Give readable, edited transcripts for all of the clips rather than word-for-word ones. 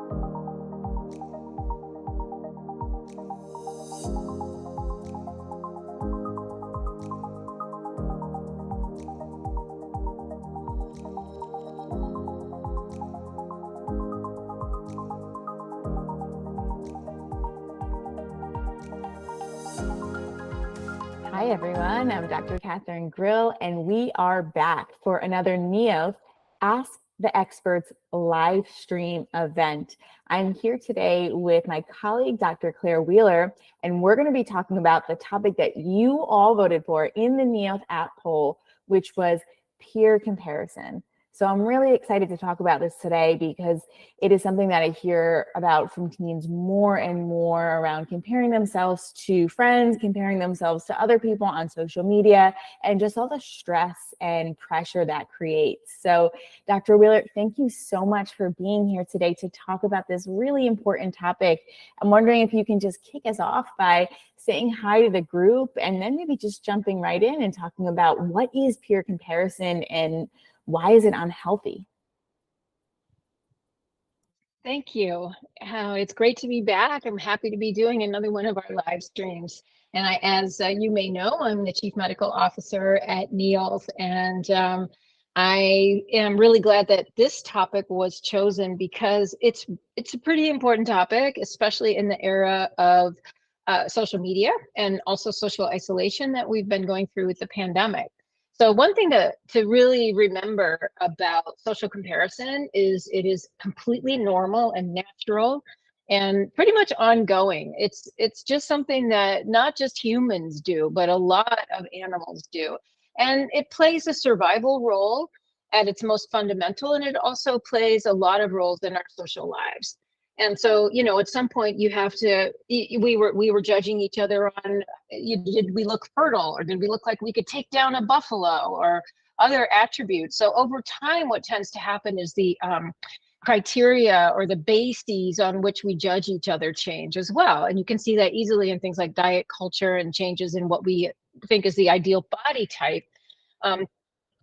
Hi, everyone. I'm Dr. Catherine Grill, and we are back for another Neolth Ask the Experts live stream event. I'm here today with my colleague, Dr. Claire Wheeler, and we're going to be talking about the topic that you all voted for in the Neolth app poll, which was peer comparison. So I'm really excited to talk about this today because it is something that I hear about from teens more and more around comparing themselves to friends, comparing themselves to other people on social media, and just all the stress and pressure that creates. So Dr. Wheeler, thank you so much for being here today to talk about this really important topic. I'm wondering if you can just kick us off by saying hi to the group and then maybe just jumping right in and talking about what is peer comparison and why is it unhealthy? Thank you. It's great to be back. I'm happy to be doing another one of our live streams. And as you may know, I'm the Chief Medical Officer at Neolth, and I am really glad that this topic was chosen because it's a pretty important topic, especially in the era of social media and also social isolation that we've been going through with the pandemic. So one thing to really remember about social comparison is it is completely normal and natural and pretty much ongoing. It's just something that not just humans do, but a lot of animals do. And it plays a survival role at its most fundamental, and it also plays a lot of roles in our social lives. And so, you know, at some point you have to, we were judging each other on, did we look fertile, or did we look like we could take down a buffalo, or other attributes. So over time, what tends to happen is the criteria or the bases on which we judge each other change as well. And you can see that easily in things like diet culture and changes in what we think is the ideal body type.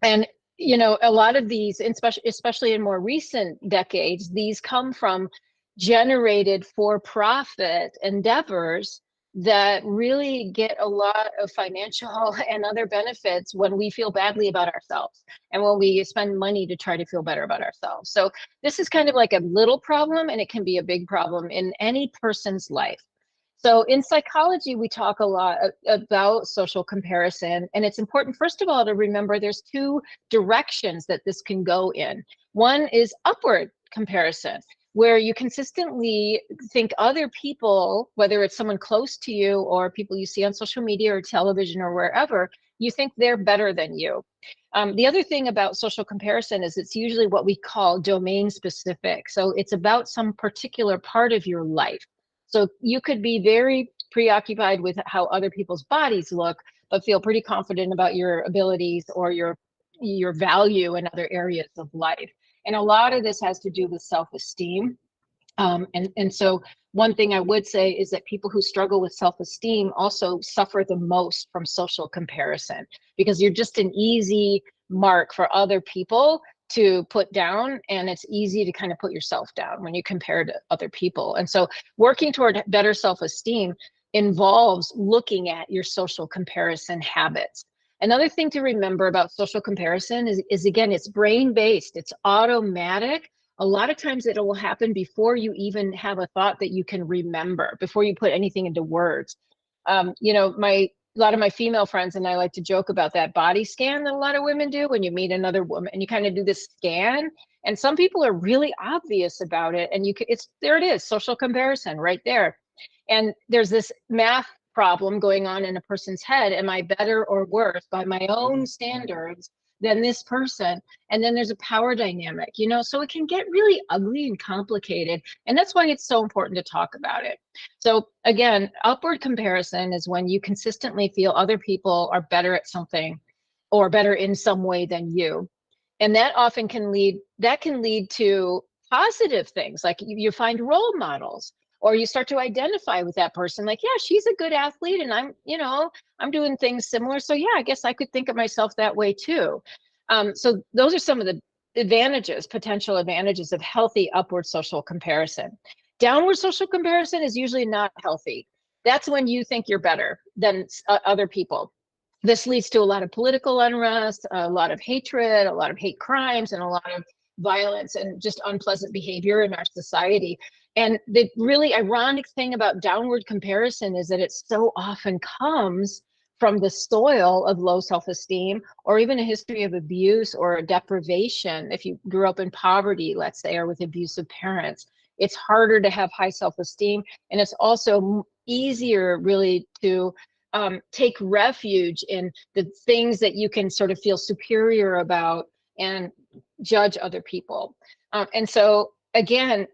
And you know, a lot of these, especially in more recent decades, these come from generated for-profit endeavors that really get a lot of financial and other benefits when we feel badly about ourselves and when we spend money to try to feel better about ourselves. So this is kind of like a little problem, and it can be a big problem in any person's life. So in psychology, we talk a lot about social comparison, and it's important, first of all, to remember there's two directions that this can go in. One is upward comparison, where you consistently think other people, whether it's someone close to you or people you see on social media or television or wherever, you think they're better than you. The other thing about social comparison is it's usually what we call domain specific. So it's about some particular part of your life. So you could be very preoccupied with how other people's bodies look, but feel pretty confident about your abilities or your value in other areas of life. And a lot of this has to do with self-esteem. And so one thing I would say is that people who struggle with self-esteem also suffer the most from social comparison, because you're just an easy mark for other people to put down, and it's easy to kind of put yourself down when you compare to other people. And so working toward better self-esteem involves looking at your social comparison habits. Another thing to remember about social comparison is again, it's brain-based, it's automatic. A lot of times it will happen before you even have a thought that you can remember, before you put anything into words. You know, a lot of my female friends and I like to joke about that body scan that a lot of women do when you meet another woman, and you kind of do this scan, and some people are really obvious about it, and there it is, social comparison right there. And there's this math problem going on in a person's head. Am I better or worse by my own standards than this person? And then there's a power dynamic, you know, so it can get really ugly and complicated. And that's why it's so important to talk about it. So again, upward comparison is when you consistently feel other people are better at something or better in some way than you. And that often can lead to positive things, like you find role models, or you start to identify with that person, like, yeah, she's a good athlete and I'm doing things similar. So yeah, I guess I could think of myself that way too. So those are some of the potential advantages of healthy upward social comparison. Downward social comparison is usually not healthy. That's when you think you're better than other people. This leads to a lot of political unrest, a lot of hatred, a lot of hate crimes, and a lot of violence and just unpleasant behavior in our society. And the really ironic thing about downward comparison is that it so often comes from the soil of low self-esteem, or even a history of abuse or deprivation. If you grew up in poverty, let's say, or with abusive parents, it's harder to have high self-esteem. And it's also easier really to take refuge in the things that you can sort of feel superior about and judge other people. And so again,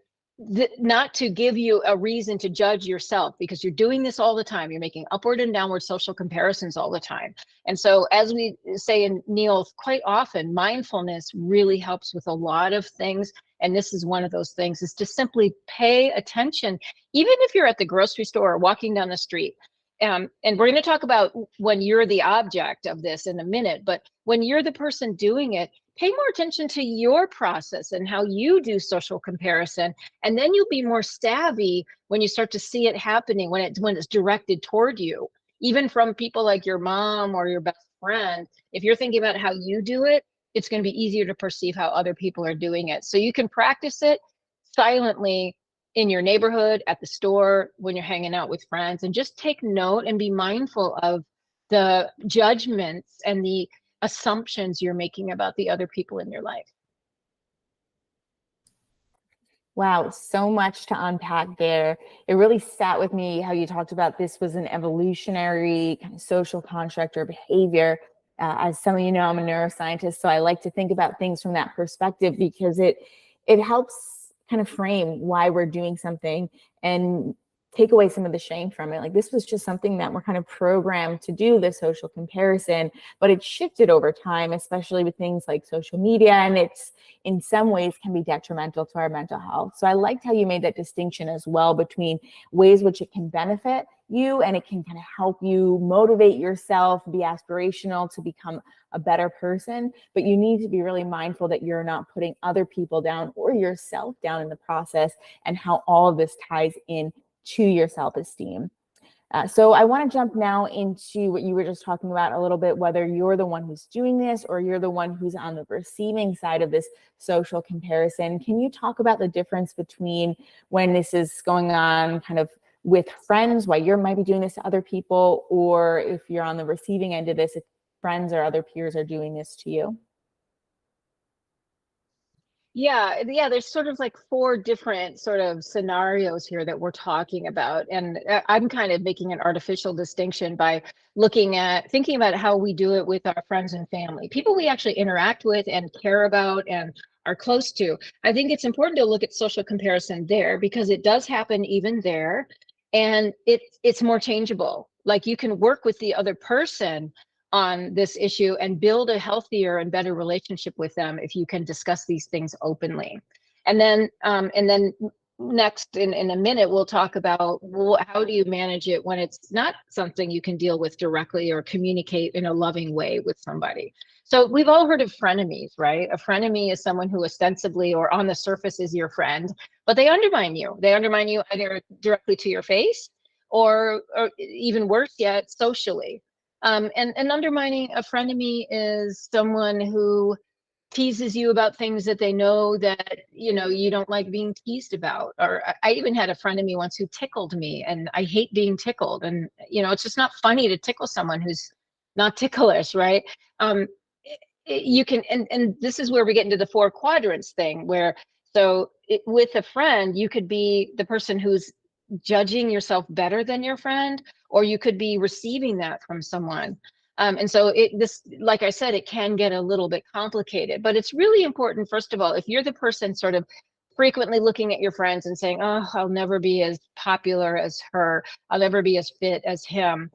not to give you a reason to judge yourself, because you're doing this all the time. You're making upward and downward social comparisons all the time. And so, as we say in Neolth quite often, mindfulness really helps with a lot of things. And this is one of those things, is to simply pay attention, even if you're at the grocery store or walking down the street. And we're going to talk about when you're the object of this in a minute, but when you're the person doing it, pay more attention to your process and how you do social comparison. And then you'll be more savvy when you start to see it happening, when it's directed toward you, even from people like your mom or your best friend. If you're thinking about how you do it, it's going to be easier to perceive how other people are doing it. So you can practice it silently in your neighborhood, at the store, when you're hanging out with friends, and just take note and be mindful of the judgments and the assumptions you're making about the other people in your life. Wow, so much to unpack there. It really sat with me how you talked about this was an evolutionary kind of social construct or behavior. As some of you know, I'm a neuroscientist, so I like to think about things from that perspective, because it helps kind of frame why we're doing something and take away some of the shame from it. Like, this was just something that we're kind of programmed to do, the social comparison, but it shifted over time, especially with things like social media, and it's in some ways can be detrimental to our mental health. So I liked how you made that distinction as well between ways which it can benefit you and it can kind of help you motivate yourself, be aspirational to become a better person, but you need to be really mindful that you're not putting other people down or yourself down in the process, and how all of this ties in to your self-esteem. So I want to jump now into what you were just talking about a little bit, whether you're the one who's doing this or you're the one who's on the receiving side of this social comparison. Can you talk about the difference between when this is going on kind of with friends, why you might be doing this to other people, or if you're on the receiving end of this, if friends or other peers are doing this to you? Yeah, there's sort of like 4 different sort of scenarios here that we're talking about. And I'm kind of making an artificial distinction by thinking about how we do it with our friends and family, people we actually interact with and care about and are close to. I think it's important to look at social comparison there, because it does happen even there. And it's more changeable. Like, you can work with the other person on this issue and build a healthier and better relationship with them if you can discuss these things openly. And then next in a minute, we'll talk about, well, how do you manage it when it's not something you can deal with directly or communicate in a loving way with somebody. So we've all heard of frenemies, right? A frenemy is someone who ostensibly or on the surface is your friend, but they undermine you. They undermine you either directly to your face or even worse yet, socially. And undermining a frenemy is someone who teases you about things that they know that you don't like being teased about. Or I even had a frenemy once who tickled me, and I hate being tickled. And it's just not funny to tickle someone who's not ticklish, right? You can, and this is where we get into the 4 quadrants thing, where with a friend, you could be the person who's judging yourself better than your friend, or you could be receiving that from someone. And so like I said, it can get a little bit complicated, but it's really important, first of all, if you're the person sort of frequently looking at your friends and saying, oh, I'll never be as popular as her, I'll never be as fit as him.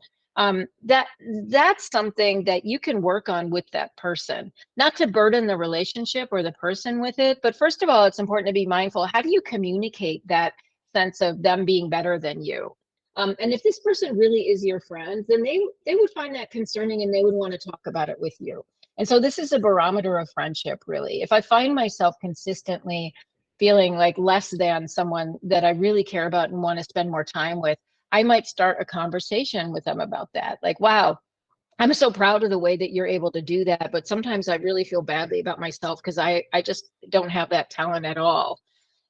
That's something that you can work on with that person, not to burden the relationship or the person with it. But first of all, it's important to be mindful. How do you communicate that sense of them being better than you? And if this person really is your friend, then they would find that concerning, and they would want to talk about it with you. And so this is a barometer of friendship, really. If I find myself consistently feeling like less than someone that I really care about and want to spend more time with, I might start a conversation with them about that. Like, wow, I'm so proud of the way that you're able to do that. But sometimes I really feel badly about myself because I just don't have that talent at all.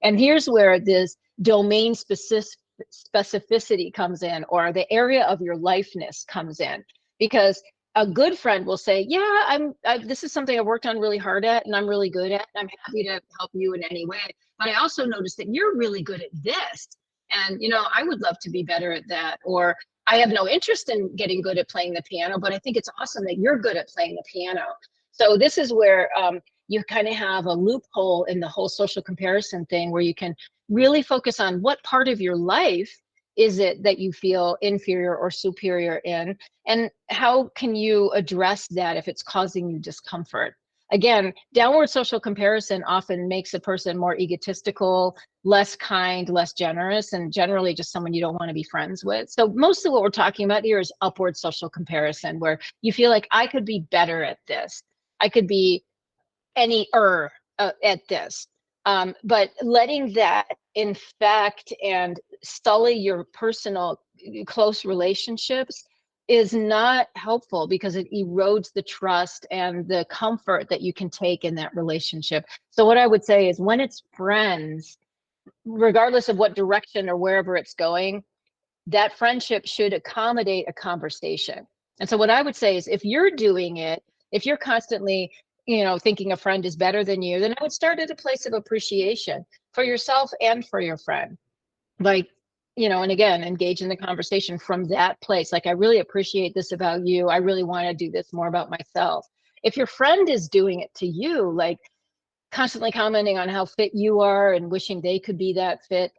And here's where this domain specificity comes in, or the area of your lifeness comes in, because a good friend will say, yeah, this is something I worked on really hard at and I'm really good at, and I'm happy to help you in any way. But I also noticed that you're really good at this. And, I would love to be better at that. Or I have no interest in getting good at playing the piano, but I think it's awesome that you're good at playing the piano. So this is where you kind of have a loophole in the whole social comparison thing, where you can really focus on what part of your life is it that you feel inferior or superior in, and how can you address that if it's causing you discomfort. Again, downward social comparison often makes a person more egotistical, less kind, less generous, and generally just someone you don't want to be friends with. So mostly what we're talking about here is upward social comparison, where you feel like I could be better at this. I could be at this. But letting that infect and sully your personal close relationships is not helpful, because it erodes the trust and the comfort that you can take in that relationship. So what I would say is, when it's friends, regardless of what direction or wherever it's going, that friendship should accommodate a conversation. And so what I would say is, if you're doing it, if you're constantly, thinking a friend is better than you, then I would start at a place of appreciation for yourself and for your friend. Like, and again, engage in the conversation from that place. Like, I really appreciate this about you. I really want to do this more about myself. If your friend is doing it to you, like constantly commenting on how fit you are and wishing they could be that fit,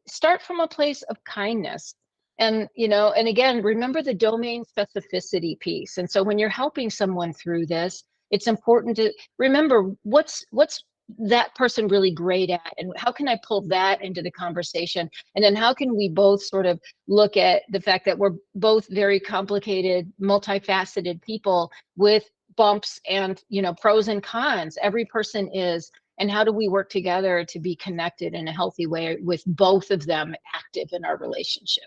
start from a place of kindness. And, and again, remember the domain specificity piece. And so when you're helping someone through this, it's important to remember what's that person really great at, and how can I pull that into the conversation? And then how can we both sort of look at the fact that we're both very complicated, multifaceted people with bumps and, pros and cons. Every person is. And how do we work together to be connected in a healthy way with both of them active in our relationship?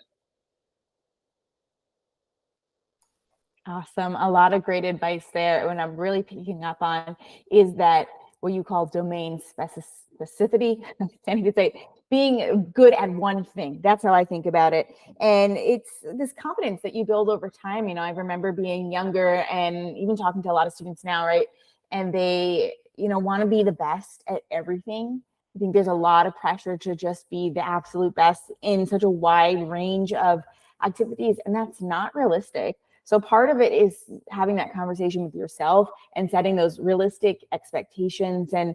Awesome. A lot of great advice there. What I'm really picking up on is that what you call domain specificity. I can't even say it. Being good at one thing. That's how I think about it. And it's this confidence that you build over time. I remember being younger and even talking to a lot of students now, right? And they, want to be the best at everything. I think there's a lot of pressure to just be the absolute best in such a wide range of activities, and that's not realistic. So part of it is having that conversation with yourself and setting those realistic expectations, and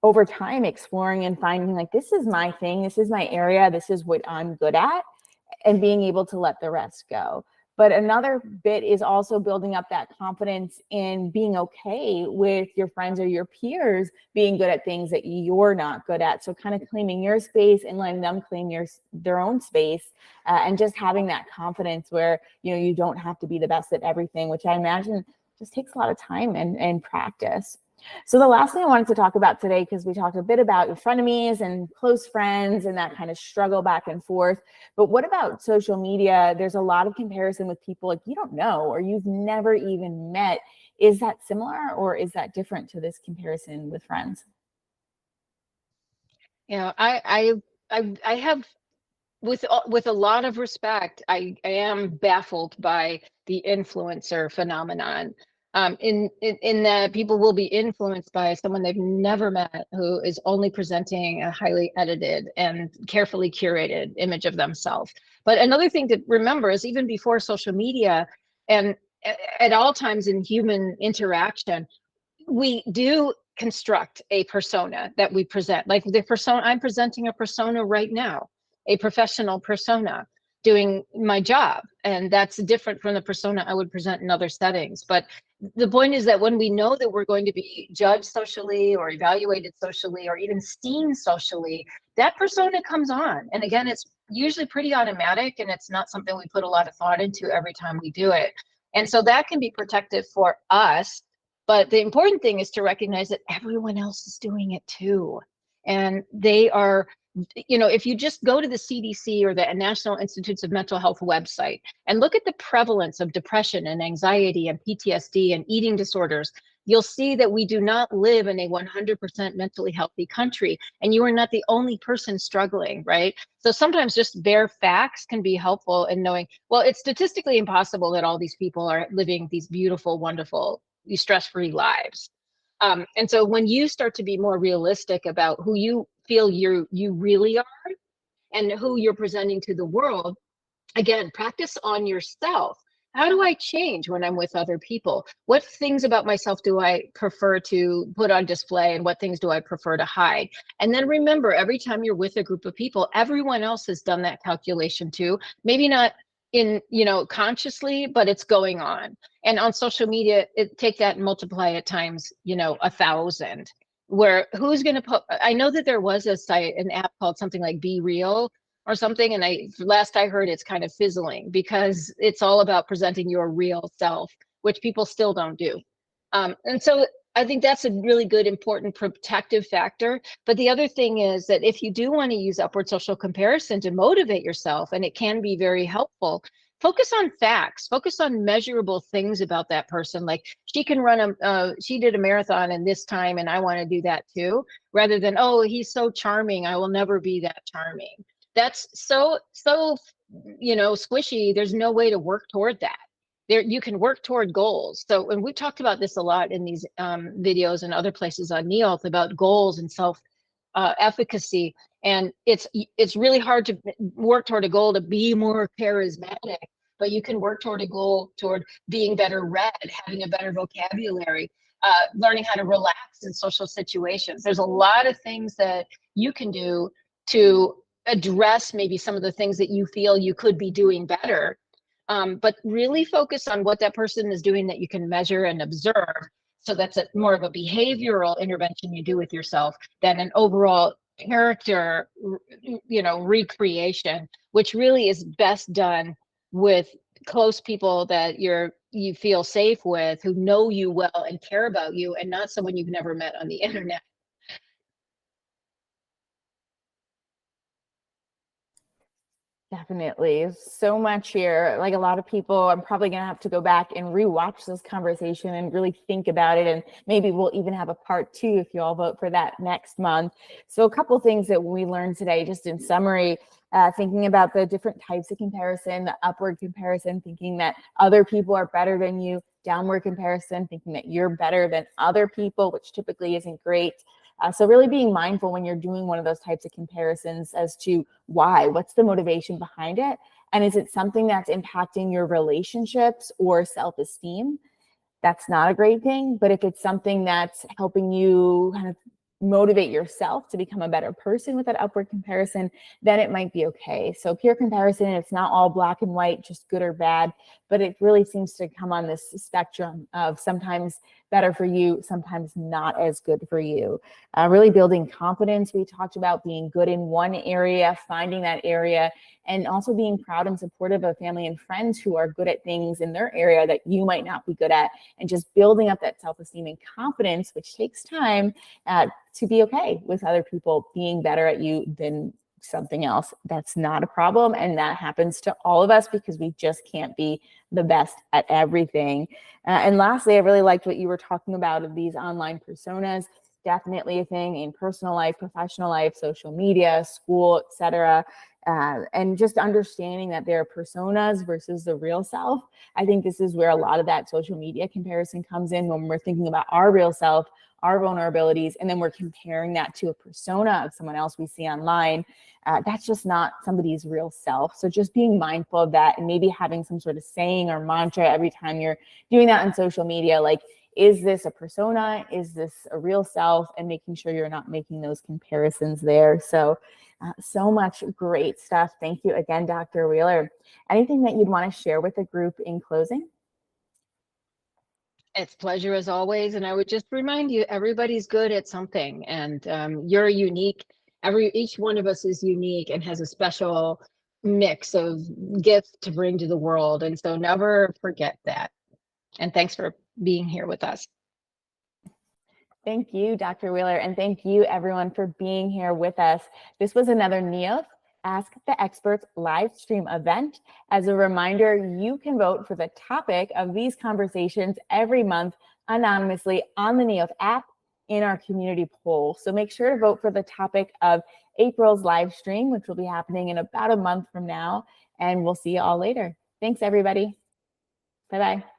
over time exploring and finding, like, this is my thing, this is my area, this is what I'm good at, and being able to let the rest go. But another bit is also building up that confidence in being okay with your friends or your peers being good at things that you're not good at. So kind of claiming your space and letting them claim their own space, and just having that confidence where, you don't have to be the best at everything, which I imagine just takes a lot of time and practice. So the last thing I wanted to talk about today, because we talked a bit about your frenemies and close friends and that kind of struggle back and forth, but what about social media? There's a lot of comparison with people like you don't know or you've never even met. Is that similar, or is that different to this comparison with friends? I have, with a lot of respect, I am baffled by the influencer phenomenon. In that people will be influenced by someone they've never met, who is only presenting a highly edited and carefully curated image of themselves. But another thing to remember is, even before social media and at all times in human interaction, we do construct a persona that we present. Like the persona, I'm presenting a persona right now, a professional persona doing my job. And that's different from the persona I would present in other settings. But the point is that when we know that we're going to be judged socially or evaluated socially or even seen socially, that persona comes on. And again, it's usually pretty automatic, and it's not something we put a lot of thought into every time we do it. And so that can be protective for us But the important thing is to recognize that everyone else is doing it too. And they are, if you just go to the CDC or the National Institutes of Mental Health website and look at the prevalence of depression and anxiety and PTSD and eating disorders, you'll see that we do not live in a 100% mentally healthy country, and you are not the only person struggling, right? So sometimes just bare facts can be helpful in knowing, well, it's statistically impossible that all these people are living these beautiful, wonderful, stress-free lives. And so when you start to be more realistic about who you feel you really are and who you're presenting to the world, again, practice on yourself. How do I change when I'm with other people? What things about myself do I prefer to put on display, and what things do I prefer to hide? And then remember, every time you're with a group of people, everyone else has done that calculation too. Maybe not in, consciously, but it's going on. And on social media, take that and multiply it times, 1,000. Where who's going to put? I know that there was an app called something like Be Real or something, and last I heard, it's kind of fizzling because it's all about presenting your real self, which people still don't do. And so I think that's a really good, important protective factor. But the other thing is that if you do want to use upward social comparison to motivate yourself, and it can be very helpful, focus on facts, focus on measurable things about that person. Like, she can she did a marathon in this time, and I want to do that too, rather than, oh, he's so charming, I will never be that charming. That's so squishy. There's no way to work toward that. You can work toward goals. So, and we've talked about this a lot in these videos and other places on Neolth about goals and self efficacy. And it's really hard to work toward a goal to be more charismatic, but you can work toward a goal toward being better read, having a better vocabulary, learning how to relax in social situations. There's a lot of things that you can do to address maybe some of the things that you feel you could be doing better. But really focus on what that person is doing that you can measure and observe. So that's more of a behavioral intervention you do with yourself than an overall character, recreation, which really is best done with close people that you feel safe with, who know you well and care about you, and not someone you've never met on the internet. Definitely. So much here. Like a lot of people, I'm probably going to have to go back and rewatch this conversation and really think about it. And maybe we'll even have a part 2 if you all vote for that next month. So a couple things that we learned today, just in summary, thinking about the different types of comparison, the upward comparison, thinking that other people are better than you, downward comparison, thinking that you're better than other people, which typically isn't great. So really being mindful when you're doing one of those types of comparisons as to why, what's the motivation behind it? And is it something that's impacting your relationships or self-esteem? That's not a great thing. But if it's something that's helping you kind of motivate yourself to become a better person with that upward comparison, then it might be okay. So peer comparison, it's not all black and white, just good or bad, but it really seems to come on this spectrum of sometimes better for you, sometimes not as good for you. Really building confidence. We talked about being good in one area, finding that area, and also being proud and supportive of family and friends who are good at things in their area that you might not be good at, and just building up that self-esteem and confidence, which takes time, to be okay with other people being better at you than something else. That's not a problem. And that happens to all of us because we just can't be the best at everything. And lastly, I really liked what you were talking about of these online personas. Definitely a thing in personal life, professional life, social media, school, etc. And just understanding that there are personas versus the real self. I think this is where a lot of that social media comparison comes in, when we're thinking about our real self, our vulnerabilities, and then we're comparing that to a persona of someone else we see online. That's just not somebody's real self. So just being mindful of that, and maybe having some sort of saying or mantra every time you're doing that on social media, like, is this a persona? Is this a real self? And making sure you're not making those comparisons there. So much great stuff. Thank you again, Dr. Wheeler. Anything that you'd want to share with the group in closing? It's a pleasure as always. And I would just remind you, everybody's good at something, and you're unique. Each one of us is unique and has a special mix of gifts to bring to the world. And so never forget that. And thanks for being here with us. Thank you, Dr. Wheeler, and thank you everyone for being here with us. This was another Neolth Ask the Experts live stream event. As a reminder, you can vote for the topic of these conversations every month anonymously on the Neolth app in our community poll. So make sure to vote for the topic of April's live stream, which will be happening in about a month from now, and we'll see you all later. Thanks, everybody. Bye-bye.